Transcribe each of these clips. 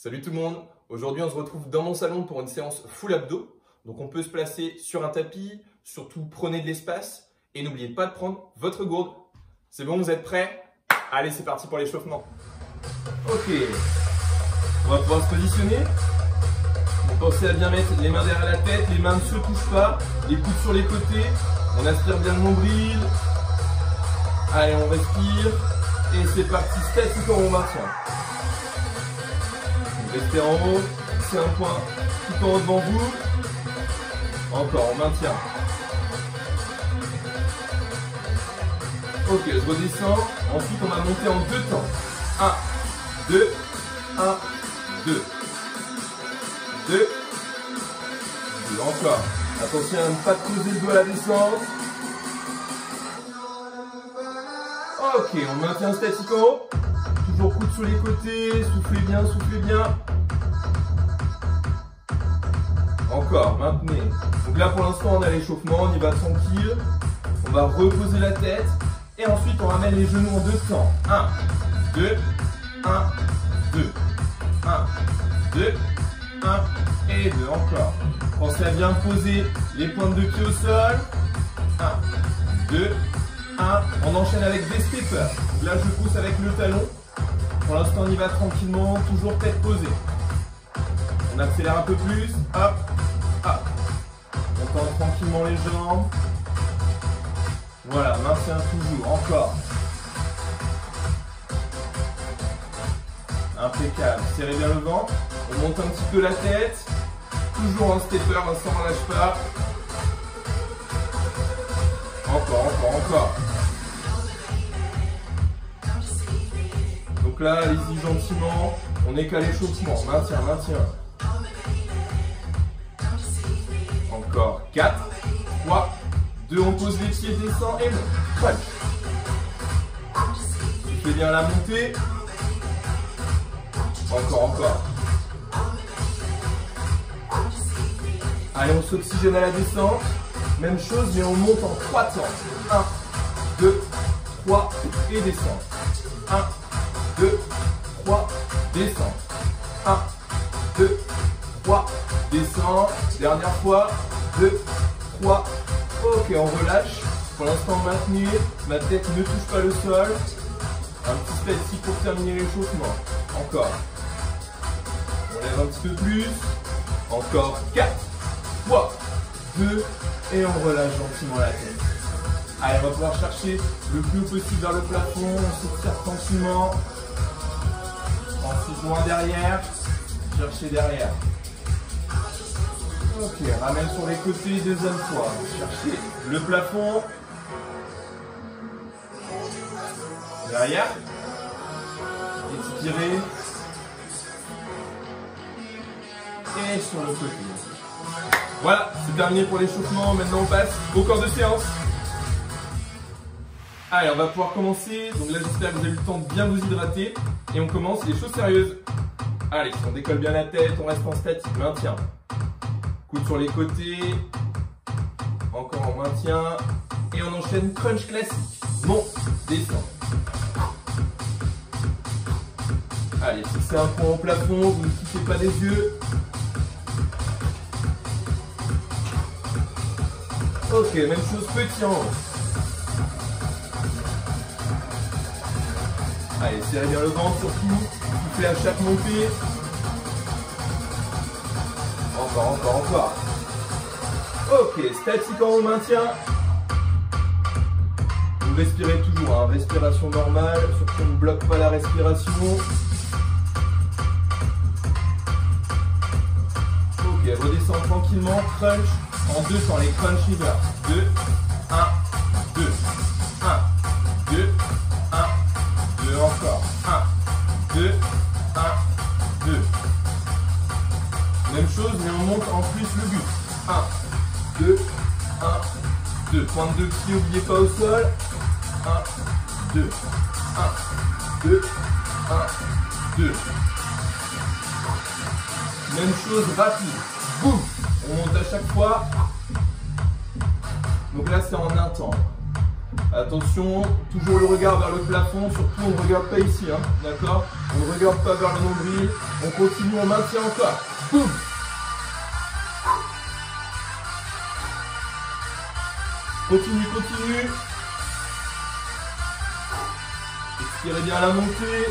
Salut tout le monde, aujourd'hui on se retrouve dans mon salon pour une séance full abdos. Donc on peut se placer sur un tapis, surtout prenez de l'espace et n'oubliez pas de prendre votre gourde. C'est bon, vous êtes prêts? Allez, c'est parti pour l'échauffement. Ok, on va pouvoir se positionner. Pensez à bien mettre les mains derrière la tête, les mains ne se touchent pas, les coudes sur les côtés. On aspire bien le nombril. Allez, on respire et c'est parti, statique en haut, maintien. Restez en haut, c'est un point tout en haut devant vous. Encore, on maintient. Ok, je redescends. Ensuite, on va monter en deux temps. 1, 2, 1, 2. 2. 2. Encore. Attention à ne pas creuser le dos à la descente. Ok, on maintient statique en haut. Toujours coude sur les côtés. Soufflez bien, soufflez bien. Encore, maintenez. Donc là, pour l'instant, on a l'échauffement. On y va tranquille. On va reposer la tête. Et ensuite, on ramène les genoux en deux temps. 1, 2, 1, 2. 1, 2, 1 et 2. Encore. Pensez à bien poser les pointes de pied au sol. 1, 2, 1. On enchaîne avec des steppers. Là, je pousse avec le talon. Pour l'instant, on y va tranquillement. Toujours tête posée. On accélère un peu plus. Hop, hop. On tend tranquillement les jambes. Voilà, maintien toujours. Encore. Impeccable. Serrez bien le ventre. On monte un petit peu la tête. Toujours un stepper, Vincent, on ne lâche pas. Encore, encore, encore. Donc là, allez-y gentiment. On n'est qu'à l'échauffement. Maintien, maintien. Encore. 4, 3, 2, on pose les pieds, descend et monte. Crunch. Soufflez bien la montée. Encore, encore. Allez, on s'oxygène à la descente. Même chose, mais on monte en 3 temps. 1, 2, 3 et descend. 1, 2, 3, descend. 1, 2, 3, descend. Dernière fois. 2, 3. Ok, on relâche. Pour l'instant, maintenez. Ma tête ne touche pas le sol. Un petit statique pour terminer l'échauffement. Encore. On lève un petit peu plus. Encore. 4, 3, 2. Et on relâche gentiment la tête. Allez, on va pouvoir chercher le plus haut possible vers le plafond. On s'étire tranquillement. Ensuite, loin derrière. Cherchez derrière. Ok, ramène sur les côtés, deuxième fois. Cherchez le plafond. Derrière. Étirez. Et sur le côté. Voilà, c'est terminé pour l'échauffement. Maintenant, on passe au corps de séance. Allez, on va pouvoir commencer. Donc là, j'espère que vous avez eu le temps de bien vous hydrater. Et on commence les choses sérieuses. Allez, on décolle bien la tête, on reste en statique, maintien. Coude sur les côtés. Encore en maintien. Et on enchaîne crunch classique. Monte, descend. Allez, fixez un point au plafond, vous ne quittez pas les yeux. Ok, même chose, petit en haut. Allez, serrez bien le ventre surtout. Soufflez à chaque montée. Encore, encore, encore. Ok, statique en haut, maintien. Vous respirez toujours, hein, respiration normale. Surtout, on ne bloque pas la respiration. Ok, redescend tranquillement. Crunch. En deux temps, les crunch reverse. 2, 1, 2, 1, 2, 1, 2, encore. 1, 2, 1, 2. Même chose, mais on monte en plus le but. 1, 2, 1, 2. Pointe de pied, n'oubliez pas au sol. 1, 2, 1, 2, 1, 2. Même chose, rapide. Boum. On monte à chaque fois. Donc là, c'est en un temps. Attention, toujours le regard vers le plafond, surtout on ne regarde pas ici, hein, d'accord? On ne regarde pas vers le nombril. On continue, on maintient encore. Boum. Continue, continue. Expirez bien la montée.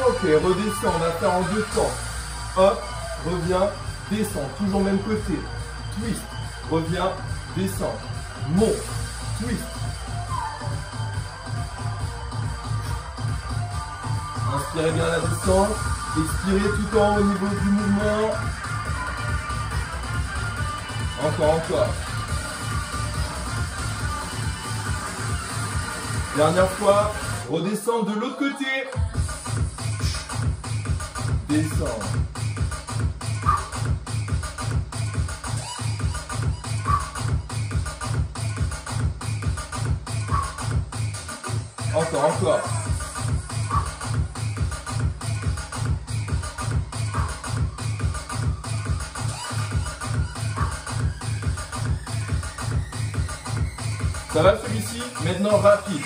Ok, redescend. On va faire en 2 temps. Hop, reviens, descend. Toujours même côté. Twist. Reviens, descend. Monte. Twist. Inspirez bien la descente. Expirez tout en haut au niveau du mouvement. Encore, encore. Dernière fois. Redescends de l'autre côté. Descends. Encore, encore. Ça va celui-ci? Maintenant rapide.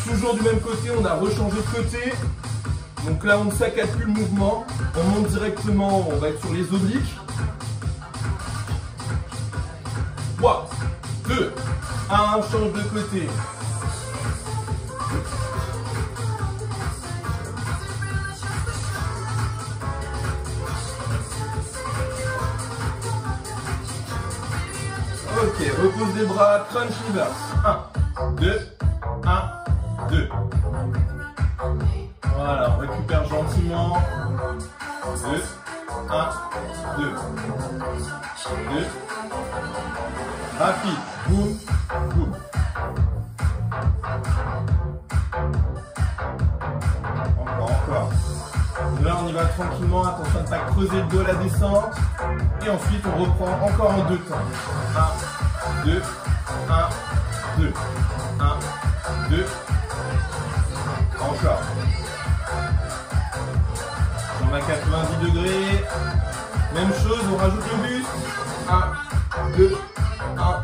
Toujours du même côté, on a rechangé de côté. Donc là on ne saccade plus le mouvement. On monte directement, on va être sur les obliques. 3, 2, 1, change de côté. Ok, repose des bras, crunch reverse. 1, 2, 1, 2. Voilà, on récupère gentiment. 2, 1, 2. 2. Rapide. Boum, boum. Encore. Là, on y va tranquillement. Attention à ne pas creuser le dos à la descente. Et ensuite, on reprend encore en 2 temps. 1, 2, 1, 2. 1, 2. Encore. On va à 90 degrés. Même chose, on rajoute le buste. 1, 2, 1,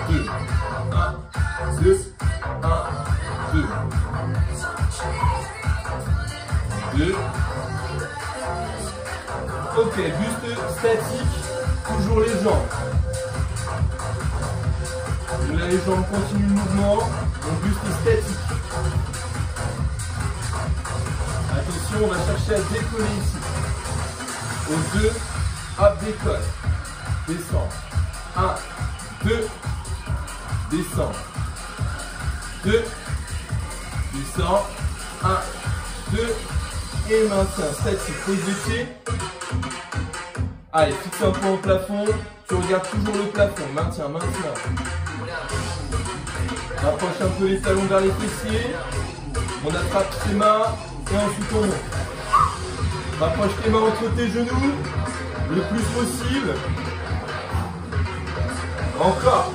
2. 1, 2, 1, 2. 2. Ok, buste statique. Toujours les jambes. Là, les jambes continuent le mouvement. Donc buste statique. Attention, on va chercher à décoller ici. Au 2, hop, décolle. Descend. 1, 2. Descend. 2. Descend. 1, 2. Et maintien. Statique. Pose de pied. Allez, fixe un point au plafond. Tu regardes toujours le plafond. Maintien, maintien. Rapproche un peu les talons vers les fessiers. On attrape tes mains et ensuite on monte. Rapproche tes mains entre tes genoux le plus possible. Encore.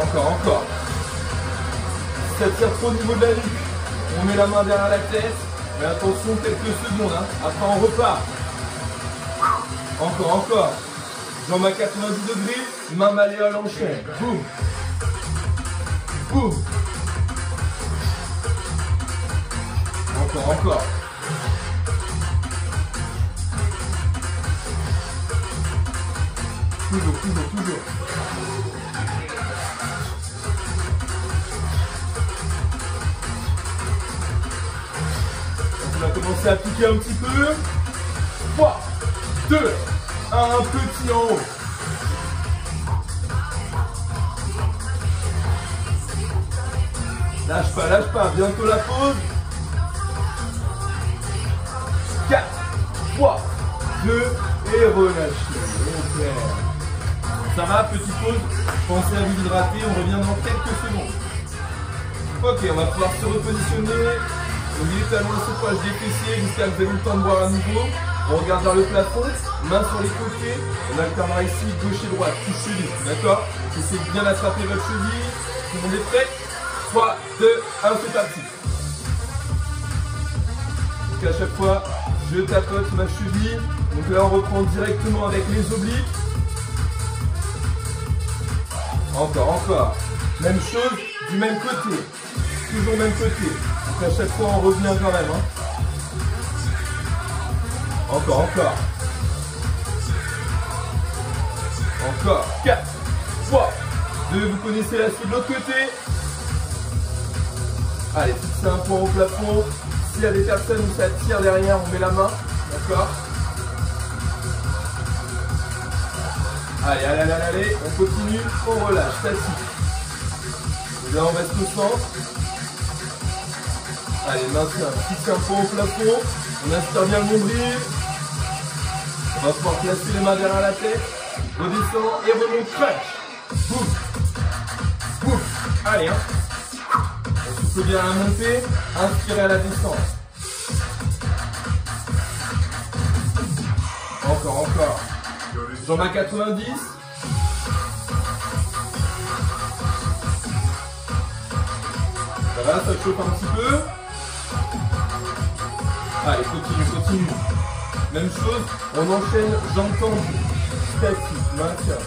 Encore, encore. Si ça tire trop au niveau de la nuque, on met la main derrière la tête. Mais attention, quelques secondes. Hein. Après, on repart. Encore, encore. Jambes à 90 degrés, main balayée à l'enchaîne. Boum. Boum. Encore, encore. Toujours, toujours, toujours. On va commencer à piquer un petit peu. 3, 2, un petit en haut. Lâche pas, bientôt la pause. 4, 3, 2 et relâchez. Ok. Ça va, petite pause. Pensez à vous hydrater, on revient dans quelques secondes. Ok, on va pouvoir se repositionner. Donc les talons à secouage des fessiers jusqu'à ce que vous ayez le temps de boire à nouveau. On regarde vers le plafond, mains sur les côtés, on alternera ici gauche et droite, touche cheville, d'accord? Essayez de bien attraper votre cheville, tout le monde est prêt? 3, 2, 1, c'est parti. Donc à chaque fois, je tapote ma cheville, donc là on reprend directement avec les obliques. Encore, encore. Même chose, du même côté. Toujours même côté. Donc à chaque fois, on revient quand même. Hein. Encore, encore. Encore. 4, 3, 2. Vous connaissez la suite de l'autre côté. Allez, fixez un point au plafond. S'il y a des personnes où ça tire derrière, on met la main. D'accord? Allez, allez, allez, allez. On continue. On relâche. Statique. Là, on reste au centre. Allez, maintien. Fixez un point au plafond. On inspire bien le nombril. On va pouvoir placer les mains derrière la tête. Redescend et remonte. Crunch. Boum. Boum. Allez, hein. On souffle bien à la montée. Inspirez à la descente. Encore, encore. Jambes à 90. Ça va, ça chauffe un petit peu. Allez, continue, continue. Même chose, on enchaîne jambes tendues. Statique, maintien.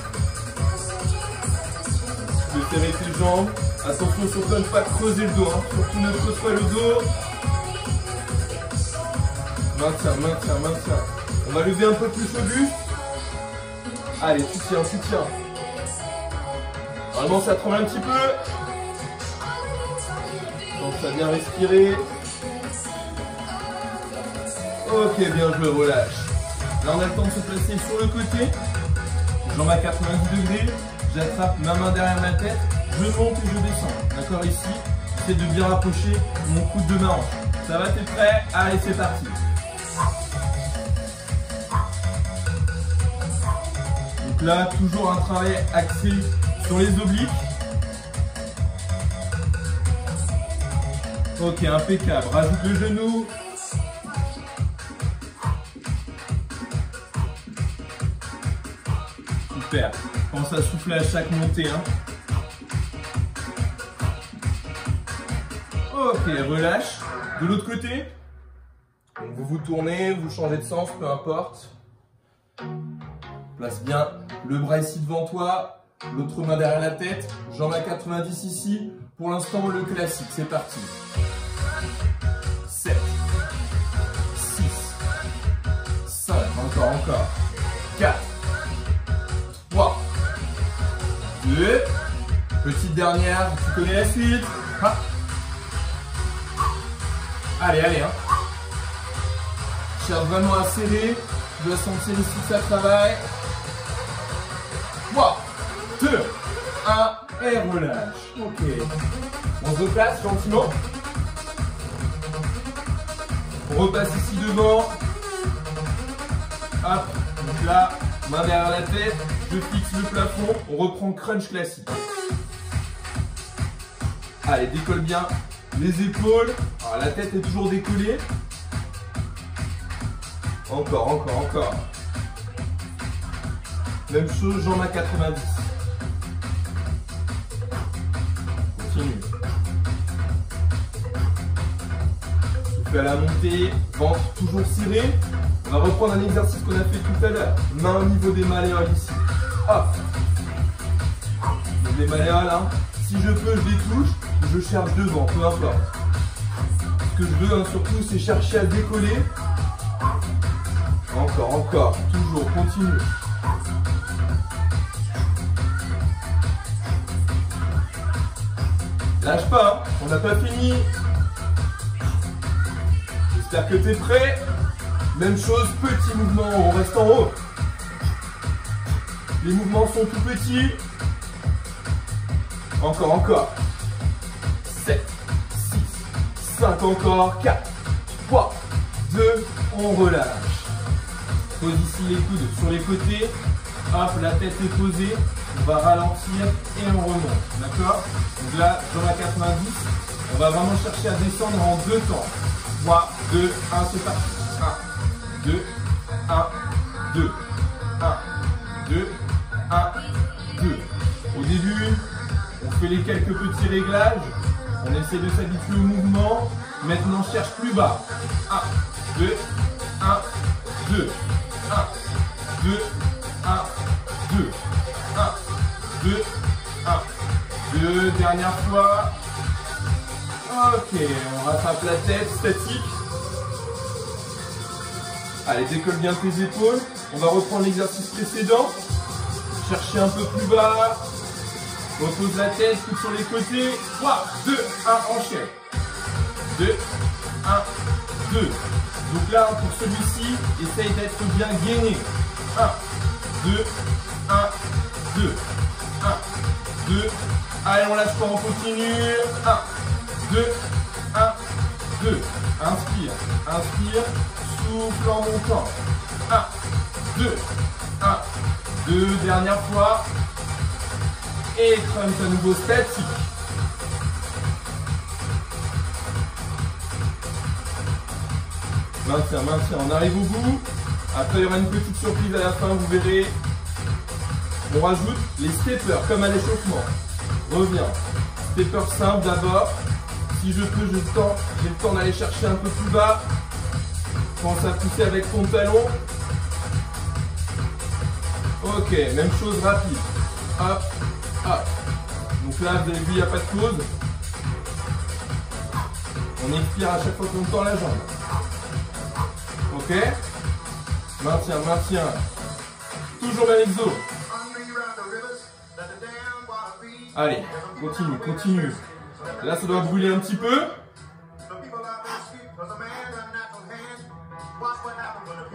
Tu peux serrer tes jambes. Attention surtout à ne pas creuser le dos. Hein. Surtout ne creuse pas le dos. Maintien, maintien, maintien. On va lever un peu plus le buste. Allez, tu tiens, tu tiens. Normalement, ça tremble un petit peu. Pense à bien respirer. Ok, bien joué, relâche. Là, on a le temps de se placer sur le côté. Jambes à 90 degrés. J'attrape ma main derrière ma tête. Je monte et je descends. D'accord, ici, j'essaie de bien rapprocher mon coude de ma hanche. Ça va, t'es prêt? Allez, c'est parti. Donc là, toujours un travail axé sur les obliques. Ok, impeccable. Rajoute le genou. Super. Pense à souffler à chaque montée. Hein. Ok, relâche. De l'autre côté. Donc vous vous tournez, vous changez de sens, peu importe. Place bien le bras ici devant toi, l'autre main derrière la tête, jambes à 90 ici. Pour l'instant, le classique, c'est parti. 7, 6, 5, encore. 4, 3, 2, petite dernière, tu connais la suite. Ha. Allez, allez, hein. Cherche vraiment à serrer, tu dois sentir ici que ça travaille. 3, 2, 1, et relâche. Ok. On se replace gentiment. On repasse ici devant. Hop. Donc là, main derrière la tête. Je fixe le plafond. On reprend crunch classique. Allez, décolle bien les épaules. Alors, la tête est toujours décollée. Encore. Même chose, jambes à 90. Continue. Souffle à la montée, ventre toujours serré. On va reprendre un exercice qu'on a fait tout à l'heure. Main au niveau des malléoles ici. Hop. Donc les malléoles, hein. Si je peux, je les touche. Je cherche devant, peu importe. Ce que je veux, hein, surtout, c'est chercher à décoller. Encore. Toujours, continue. Lâche pas, hein. On n'a pas fini. J'espère que tu es prêt. Même chose, petit mouvement, on reste en haut. Les mouvements sont tout petits. Encore. 7, 6, 5 encore. 4, 3, 2, on relâche. Pose ici les coudes sur les côtés. Hop, la tête est posée. On va ralentir et on remonte. D'accord? Donc là, dans la 90, on va vraiment chercher à descendre en 2 temps. 3, 2, 1, c'est parti. 1, 2, 1, 2, 1, 2, 1, 2. Au début, on fait les quelques petits réglages. On essaie de s'habituer au mouvement. Maintenant, on cherche plus bas. 1, 2, 1, 2, 1, 2, 1, 2, 1, 2, 1, 2, dernière fois. Ok, on rattrape la tête, statique. Allez, décolle bien tes épaules. On va reprendre l'exercice précédent. Chercher un peu plus bas. Repose la tête, coude sur les côtés. 3, 2, 1, enchaîne. 2, 1, 2. Donc là, pour celui-ci, essaye d'être bien gainé. 1, 2, 1, 2. 1, 2. Allez, on lâche pas, on continue. 1, 2, 1, 2. Inspire, inspire. Souffle en montant. 1, 2, 1, 2. Dernière fois. Et crunch à nouveau statique. Maintien, maintien. On arrive au bout. Après, il y aura une petite surprise à la fin, vous verrez. On rajoute les steppers comme à l'échauffement. Reviens. Stepper simple d'abord. Si je peux, j'ai le temps d'aller chercher un peu plus bas. Pense à pousser avec ton talon. Ok, même chose rapide. Hop, hop. Donc là, vous avez vu, il n'y a pas de pause. On expire à chaque fois qu'on tend la jambe. Ok. Maintien, maintien. Toujours même exo. Allez, continue, continue. Là, ça doit brûler un petit peu.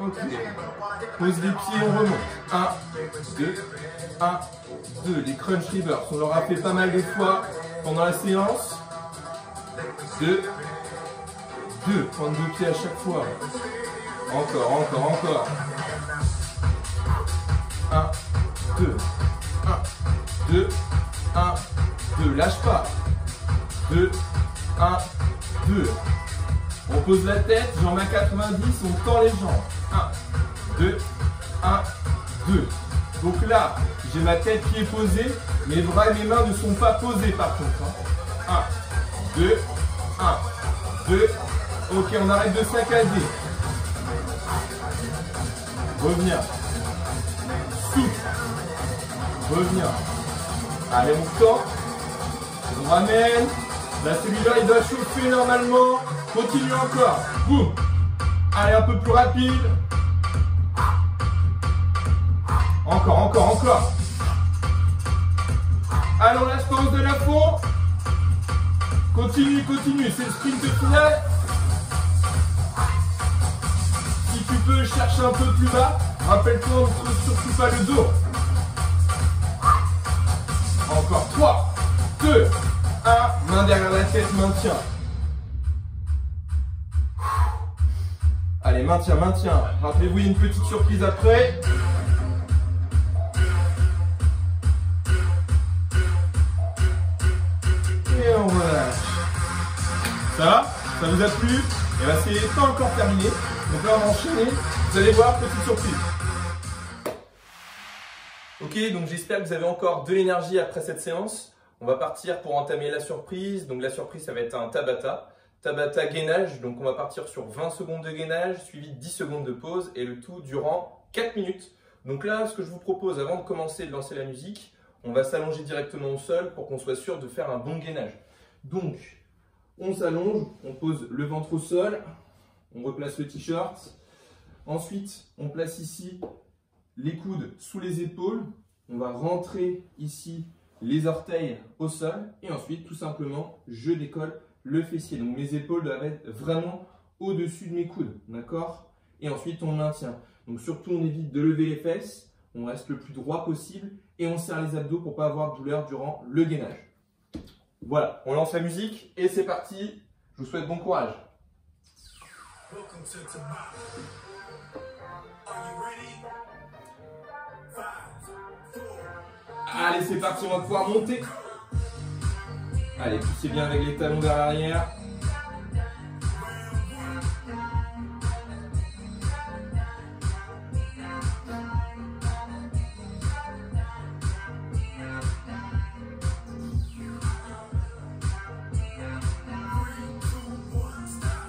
Ok. Pose les pieds, on remonte. 1, 2, 1, 2. Les crunch reverse, on leur a fait pas mal de fois pendant la séance. 2, 2. Prendre 2 pieds à chaque fois. Encore, encore, encore. 1, 2, 1, 2, 1, 2. Lâche pas. 2, 1, 2. On pose la tête, jambes à 90, on tend les jambes. 1, 2, 1, 2. Donc là, j'ai ma tête qui est posée, mes bras et mes mains ne sont pas posés par contre. 1, 2, 1, 2. Ok, on arrête de saccader. Reviens. Souffle. Reviens. Allez, on tend. On ramène. Là, celui-là, il doit chauffer normalement. Continue encore. Boum. Allez, un peu plus rapide. Encore, encore, encore. Allez, on lâche pas, on se donne à fond. Continue, continue. C'est le sprint final. Si tu peux, cherche un peu plus bas. Rappelle-toi, on ne creuse surtout pas le dos. Encore 3, 2, 1. Main derrière la tête, maintien. Allez, maintien, maintien. Rappelez-vous, il y a une petite surprise après. Et on relâche. Ça va? Ça vous a plu? Et bien, c'est pas encore terminé. Donc là, on va enchaîner. Vous allez voir, petite surprise. Ok, donc j'espère que vous avez encore de l'énergie après cette séance. On va partir pour entamer la surprise. Donc la surprise, ça va être un Tabata. Tabata gainage, donc on va partir sur 20 secondes de gainage, suivi de 10 secondes de pause, et le tout durant 4 minutes. Donc là, ce que je vous propose, avant de commencer de lancer la musique, on va s'allonger directement au sol pour qu'on soit sûr de faire un bon gainage. Donc, on s'allonge, on pose le ventre au sol, on replace le t-shirt. Ensuite, on place ici les coudes sous les épaules. On va rentrer ici les orteils au sol. Et ensuite, tout simplement, je décolle le fessier. Donc mes épaules doivent être vraiment au-dessus de mes coudes, d'accord? Et ensuite on maintient. Donc surtout on évite de lever les fesses, on reste le plus droit possible et on serre les abdos pour ne pas avoir de douleur durant le gainage. Voilà, on lance la musique et c'est parti. Je vous souhaite bon courage. Allez, c'est parti, on va pouvoir monter. Allez, poussez bien avec les talons vers l'arrière.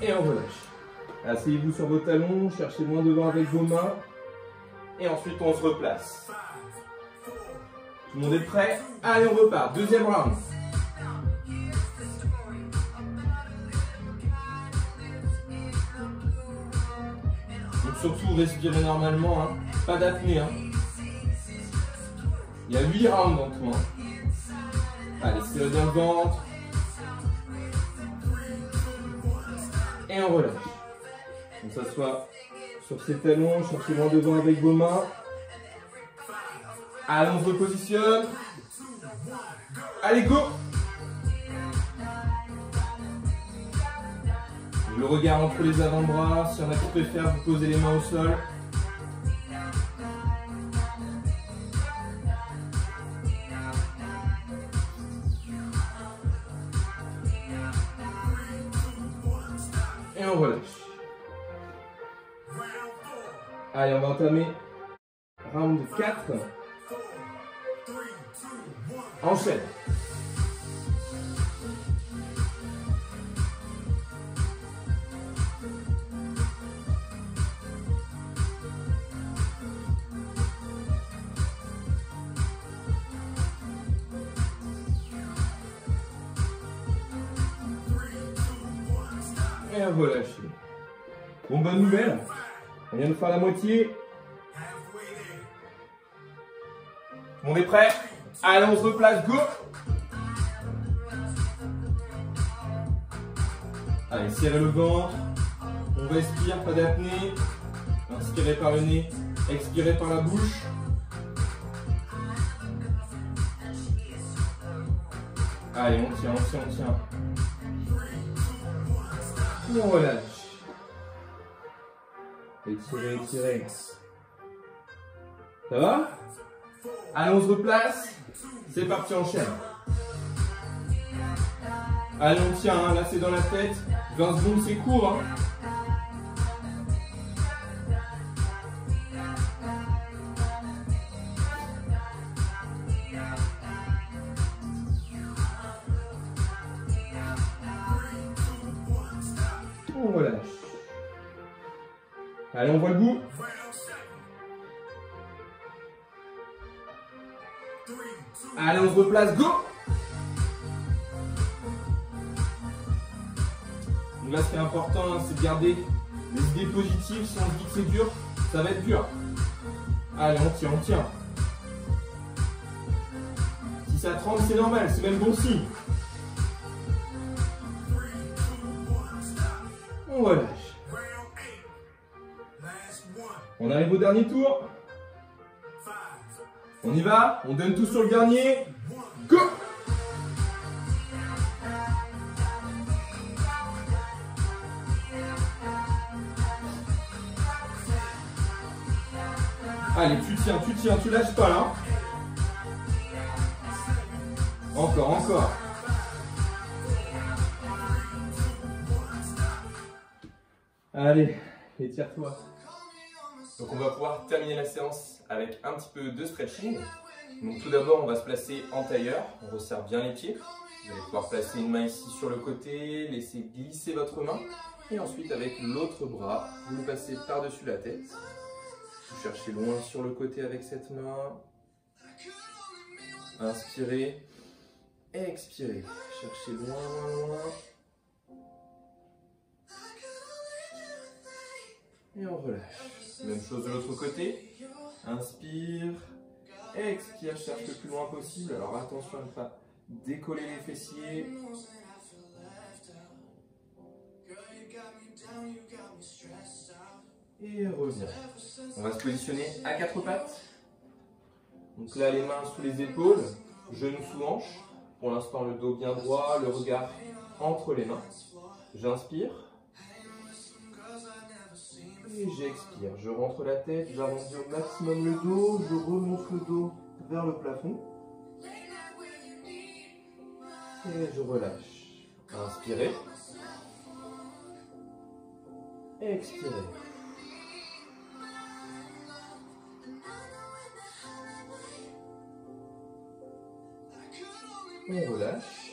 Et on relâche. Asseyez-vous sur vos talons, cherchez loin devant avec vos mains. Et ensuite, on se replace. Tout le monde est prêt? Allez, on repart. Deuxième round. surtout respirer normalement, hein. Pas d'apnée. Hein. Il y a 8 rounds en tout. Hein. Allez, serrez bien le ventre. Et on relâche. On s'assoit sur ses talons, cherchez loin devant avec vos mains. Allez, on se repositionne. Allez, go! Le regard entre les avant-bras. Si y en a qui préfèrent, vous posez les mains au sol. Et on relâche. Allez, on va entamer round 4. Enchaîne. Et on relâche. Bon, bonne nouvelle. On vient de faire la moitié. Tout le monde est prêt? Allez, on se replace, go! Allez, serrez le ventre. On respire, pas d'apnée. Inspirez par le nez, expirez par la bouche. Allez, on tient, on tient, on tient. Et on relâche. Étirez, étirez. Ça va? Allez, on se replace. C'est parti, enchaîne. Allez, on tient, hein. Là c'est dans la tête. 20 secondes, c'est court. Hein. On relâche. Allez, on voit le bout. Allez, on se replace, go! Donc là, ce qui est important, c'est de garder les idées positives. Si on se dit que c'est dur, ça va être dur. Allez, on tient, on tient. Si ça tremble, c'est normal, c'est même bon signe. On relâche. On arrive au dernier tour. On y va, on donne tout sur le dernier. Go! Allez, tu tiens, tu lâches pas là. Encore, encore. Allez, étire-toi. Donc on va pouvoir terminer la séance avec un petit peu de stretching. Donc tout d'abord, on va se placer en tailleur. On resserre bien les pieds. Vous allez pouvoir placer une main ici sur le côté, laisser glisser votre main. Et ensuite, avec l'autre bras, vous le passez par-dessus la tête. Vous cherchez loin sur le côté avec cette main. Inspirez. Expirez. Cherchez loin, loin, loin. Et on relâche. Même chose de l'autre côté. Inspire. Expire, cherche le plus loin possible. Alors attention à ne pas décoller les fessiers. Et reviens. On va se positionner à 4 pattes. Donc là, les mains sous les épaules, genoux sous hanches. Pour l'instant, le dos bien droit, le regard entre les mains. J'inspire. Et j'expire. Je rentre la tête, j'arrondis au maximum le dos, je remonte le dos vers le plafond. Et je relâche. Inspirez. Expirez. On relâche.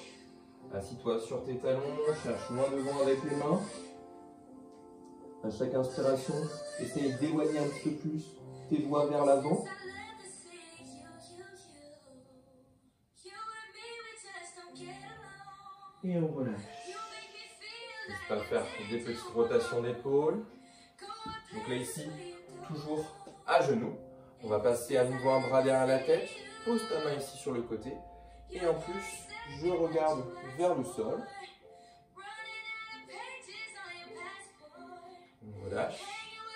Assis-toi sur tes talons, cherche loin devant avec les mains. À chaque inspiration, essaye d'éloigner un petit peu plus tes doigts vers l'avant. Et on relâche. N'hésite pas à faire des petites rotations d'épaule. Donc là ici, toujours à genoux. On va passer à nouveau un bras derrière la tête. Pose ta main ici sur le côté. Et en plus, je regarde vers le sol. On relâche.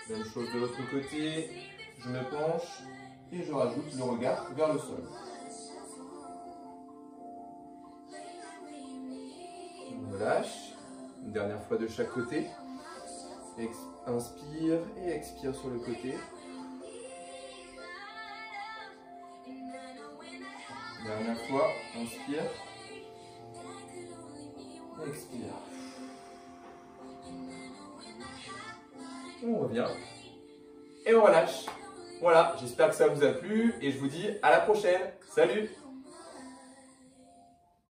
Même chose de l'autre côté. Je me penche et je rajoute le regard vers le sol. On relâche. Une dernière fois de chaque côté. Inspire et expire sur le côté. Dernière fois, inspire. Expire. On revient. Et on relâche. Voilà, j'espère que ça vous a plu et je vous dis à la prochaine. Salut!